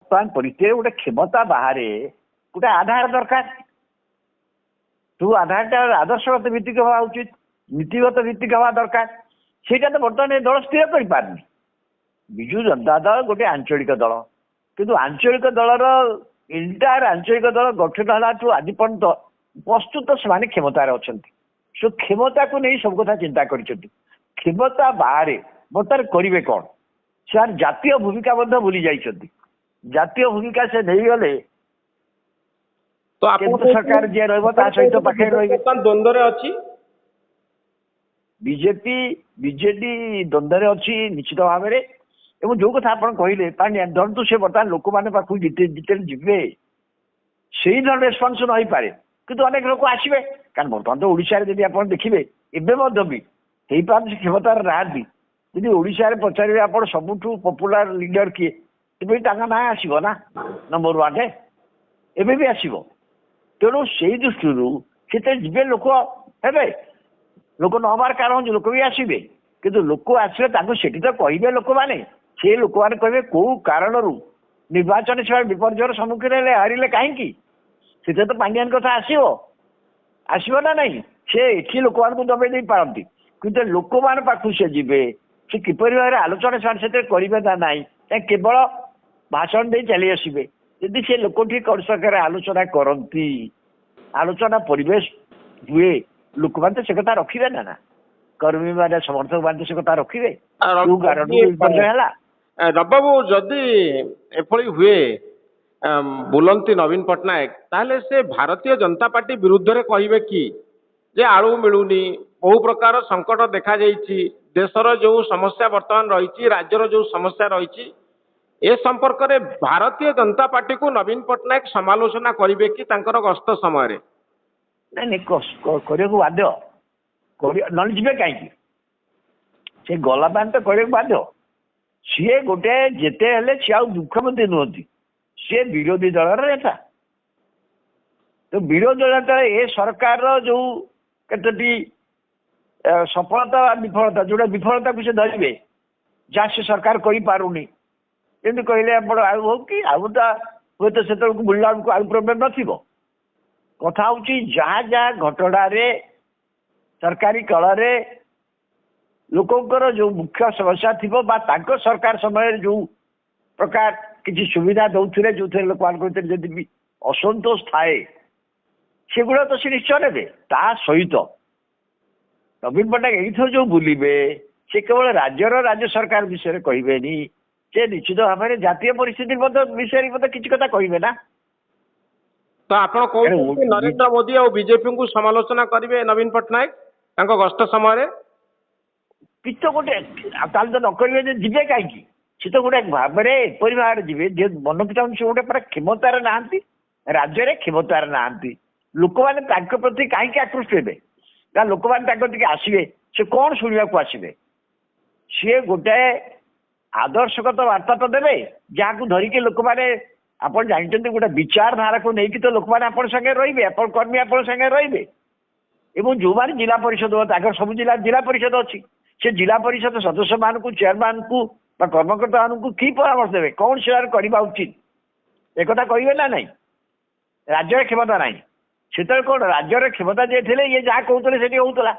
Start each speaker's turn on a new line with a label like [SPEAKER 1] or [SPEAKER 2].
[SPEAKER 1] ବର୍ତ୍ତମାନ ପରିସ୍ଥିତିରେ ଗୋଟେ କ୍ଷମତା ବାହାରେ ଗୋଟେ ଆଧାର ଦରକାର। ତୁ ଆଧାରଟା ଆଦର୍ଶଗତ ଭିତ୍ତିକ ହବା ଉଚିତ, ନୀତିଗତ ଭିତ୍ତିକ ହବା ଦରକାର। ସେଇଟା ତ ବର୍ତ୍ତମାନ ଏ ଦଳ ସ୍ଥିର କରିପାରୁନି। ବିଜୁ ଜନତା ଦଳ ଗୋଟେ ଆଞ୍ଚଳିକ ଦଳ, କିନ୍ତୁ ଆଞ୍ଚଳିକ ଦଳର ଇଣ୍ଟାୟାର ଆଞ୍ଚଳିକ ଦଳ ଗଠନ ହେଲାଠୁ ଆଜି ପର୍ଯ୍ୟନ୍ତ ପ୍ରସ୍ତୁତ ସେମାନେ କ୍ଷମତାରେ ଅଛନ୍ତି। ସେ କ୍ଷମତାକୁ ନେଇ ସବୁ କଥା ଚିନ୍ତା କରିଛନ୍ତି। କ୍ଷମତା ବାହାରେ ବର୍ତ୍ତମାନ କରିବେ କ'ଣ? ସେମାନେ ଜାତୀୟ ଭୂମିକା ମଧ୍ୟ ଭୁଲି ଯାଇଛନ୍ତି। ଜାତୀୟ ଭୂମିକା ସେ ନେଇଗଲେ
[SPEAKER 2] ତ
[SPEAKER 1] କେନ୍ଦ୍ର ସରକାର ଯିଏ ରହିବ ତା ସହିତ ପାଖରେ ରହିବେ।
[SPEAKER 2] ଦ୍ୱନ୍ଦ୍ୱରେ ଅଛି
[SPEAKER 1] ବିଜେପି ବିଜେଡି ଦ୍ୱନ୍ଦ୍ୱରେ ଅଛି ନିଶ୍ଚିତ ଭାବରେ। ଏବଂ ଯୋଉ କଥା ଆପଣ କହିଲେ ପାଣ୍ଡିଆନ, ଧରନ୍ତୁ ସେ ବର୍ତ୍ତମାନ ଲୋକମାନଙ୍କ ପାଖକୁ ଯେତେବେଳେ ଯିବେ ସେଇ ଧରଣ ରେସ୍ପନ୍ସ ହେଇପାରେ, କିନ୍ତୁ ଅନେକ ଲୋକ ଆସିବେ। କାରଣ ବର୍ତ୍ତମାନ ତ ଓଡ଼ିଶାରେ ଯଦି ଆପଣ ଦେଖିବେ ଏବେ ମଧ୍ୟ ବି ହେଇପାରୁଛି କ୍ଷମତାରେ ନାହାନ୍ତି। ଯଦି ଓଡ଼ିଶାରେ ପଚାରିବେ ଆପଣ ସବୁଠୁ ପପୁଲାର ଲିଡର କିଏ, ତେବେ ତାଙ୍କ ନାଁ ଆସିବ ନା ନମ୍ବର ୱାନରେ, ଏବେ ବି ଆସିବ। ତେଣୁ ସେଇ ଦୃଷ୍ଟିରୁ ସେତେବେଳେ ଯିବେ ଲୋକ ହେବେ। ଲୋକ ନ ହବାର କାରଣ ହେଉଛି ଲୋକ ବି ଆସିବେ, କିନ୍ତୁ ଲୋକ ଆସିଲେ ତାଙ୍କୁ ସେଠି ତ କହିବେ ଲୋକମାନେ। ସେ ଲୋକମାନେ କହିବେ କୋଉ କାରଣରୁ ନିର୍ବାଚନ ସେମାନେ ବିପର୍ଯ୍ୟୟର ସମ୍ମୁଖୀନ ହେଲେ, ହାରିଲେ କାହିଁକି। ସେଥିରେ ତ ପାଣ୍ଡିଆନ କଥା ଆସିବ ନା ନାହିଁ। ସେ ଏଠି ଲୋକମାନଙ୍କୁ ଦବେଇ ଦେଇ ପାରନ୍ତି, କିନ୍ତୁ ଲୋକମାନଙ୍କ ପାଖକୁ ସେ ଯିବେ, ସେ କିପରି ଭାବରେ ଆଲୋଚନା ସେମାନେ ସେଥିରେ କରିବେ ନା ନାହିଁ, କେବଳ ଭାଷଣ ଦେଇ ଚାଲି ଆସିବେ। ଯଦି ସେ ଲୋକଟି ସରକାର ଆଲୋଚନା କରନ୍ତି, ଆଲୋଚନା ପରିବେଶ ହୁଏ, ଲୋକମାନେ ତ ସେ କଥା ରଖିବେ ନା କର୍ମୀ ମାନେ ସମର୍ଥକ ମାନେ ସେ କଥା ରଖିବେ କୋଉ କାରଣରୁ ବିପର୍ଯ୍ୟୟ ହେଲା।
[SPEAKER 2] ରବିବାବୁ, ଯଦି ଏଭଳି ହୁଏ ବୁଲନ୍ତି ନବୀନ ପଟ୍ଟନାୟକ, ତାହେଲେ ସେ ଭାରତୀୟ ଜନତା ପାର୍ଟି ବିରୁଦ୍ଧରେ କହିବେ କି ଯେ ଆଳୁ ମିଳୁନି, ବହୁ ପ୍ରକାର ସଙ୍କଟ ଦେଖାଯାଇଛି, ଦେଶର ଯୋଉ ସମସ୍ୟା ବର୍ତ୍ତମାନ ରହିଛି, ରାଜ୍ୟର ଯୋଉ ସମସ୍ୟା ରହିଛି, ଏ ସମ୍ପର୍କରେ ଭାରତୀୟ ଜନତା ପାର୍ଟିକୁ ନବୀନ ପଟ୍ଟନାୟକ ସମାଲୋଚନା କରିବେ କି ତାଙ୍କର ଗସ୍ତ ସମୟରେ?
[SPEAKER 1] ନାଇଁ କରିବାକୁ ବାଧ୍ୟ, ନହେଲେ ଯିବେ କାହିଁକି? ସେ ଗଲା ପାଇଁ ତ କରିବାକୁ ବାଧ୍ୟ। ସିଏ ଗୋଟେ ଯେତେ ହେଲେ ସିଏ ଆଉ ମୁଖ୍ୟମନ୍ତ୍ରୀ ନୁହନ୍ତି, ସିଏ ବିରୋଧୀ ଦଳର ନେତା। ତ ବିରୋଧୀ ଦଳ ଏ ସରକାରର ଯୋଉ କେତୋଟି ସଫଳତା ବା ବିଫଳତା, ଯୋଉଟା ବିଫଳତାକୁ ସେ ଧରିବେ, ଯାହା ସେ ସରକାର କରିପାରୁନି, ଯେମିତି କହିଲେ ଆପଣ ଆଉ ହଉ କି ଆଉ ତ ହୁଏତ ସେତେବେଳକୁ ବୁଲିଲା ବେଳକୁ ଆଉ ପ୍ରୋବ୍ଲେମ ନଥିବ। କଥା ହଉଛି ଯାହା ଯାହା ଘଟଣାରେ ସରକାରୀ କଳରେ ଲୋକଙ୍କର ଯୋଉ ମୁଖ୍ୟ ସମସ୍ୟା ଥିବ ବା ତାଙ୍କ ସରକାର ସମୟରେ ଯୋଉ ପ୍ରକାର କିଛି ସୁବିଧା ଦଉଥିଲେ, ଯୋଉଥିରେ ଲୋକମାନଙ୍କ ଭିତରେ ଯଦି ବି ଅସନ୍ତୋଷ ଥାଏ, ସେଗୁଡ଼ା ତ ସେ ନିଶ୍ଚୟ ନେବେ। ତା ସହିତ ନବୀନ ପଟ୍ଟନାୟକ ଏଇଥର ଯୋଉ ବୁଲିବେ, ସେ କେବଳ ରାଜ୍ୟ ସରକାର ବିଷୟରେ କହିବେନି, ସେ ନିଶ୍ଚିତ ଭାବରେ ଜାତୀୟ ପରିସ୍ଥିତି ବିଷୟରେ ମଧ୍ୟ କିଛି କଥା କହିବେ ନା।
[SPEAKER 2] ତ ଆପଣ କହୁଛନ୍ତି ନରେନ୍ଦ୍ର ମୋଦି ଆଉ ବିଜେପିଙ୍କୁ ସମାଲୋଚନା କରିବେ ନବୀନ ପଟ୍ଟନାୟକ ତାଙ୍କ ଗସ୍ତ ସମୟରେ?
[SPEAKER 1] କିଛି ତ ଗୋଟେ, ତାହେଲେ ତ ନ କରିବେ ଯେ ଯିବେ କାହିଁକି? ସେ ତ ଗୋଟେ ଭାବରେ ଏପରି ଭାବରେ ଯିବେ ଯେ ମନ ପିଛା ସେ ଗୋଟେ ପୁରା କ୍ଷମତାରେ ନାହାନ୍ତି, ରାଜ୍ୟରେ କ୍ଷମତାରେ ନାହାନ୍ତି। ଲୋକମାନେ ତାଙ୍କ ପ୍ରତି କାହିଁକି ଆକୃଷ୍ଟ ହେବେ? କାରଣ ଲୋକମାନେ ତାଙ୍କ ଟିକେ ଆସିବେ, ସେ କ'ଣ ଶୁଣିବାକୁ ଆସିବେ? ସିଏ ଗୋଟାଏ ଆଦର୍ଶଗତ ବାର୍ତ୍ତା ତ ଦେବେ, ଯାହାକୁ ଧରିକି ଲୋକମାନେ, ଆପଣ ଜାଣିଛନ୍ତି ଗୋଟେ ବିଚାରଧାରାକୁ ନେଇକି ତ ଲୋକମାନେ ଆପଣଙ୍କ ସାଙ୍ଗେ ରହିବେ, ଆପଣ କର୍ମୀ ଆପଣଙ୍କ ସାଙ୍ଗେ ରହିବେ। ଏବଂ ଯୋଉମାନେ ଜିଲ୍ଲା ପରିଷଦ, ତାଙ୍କର ସବୁ ଜିଲ୍ଲା ପରିଷଦ ଅଛି, ସେ ଜିଲ୍ଲା ପରିଷଦ ସଦସ୍ୟମାନଙ୍କୁ, ଚେୟାରମ୍ୟାନଙ୍କୁ ବା କର୍ମକର୍ତ୍ତାମାନଙ୍କୁ କି ପରାମର୍ଶ ଦେବେ, କ'ଣ ସେମାନେ କରିବା ଉଚିତ, ଏକଥା କହିବେ ନା ନାହିଁ। ରାଜ୍ୟରେ କ୍ଷମତା ନାହିଁ, ସେତେବେଳେ କ'ଣ ରାଜ୍ୟରେ କ୍ଷମତା ଯିଏ ଥିଲେ ଇଏ ଯାହା କହୁଥିଲେ ସେଠି ହଉଥିଲା।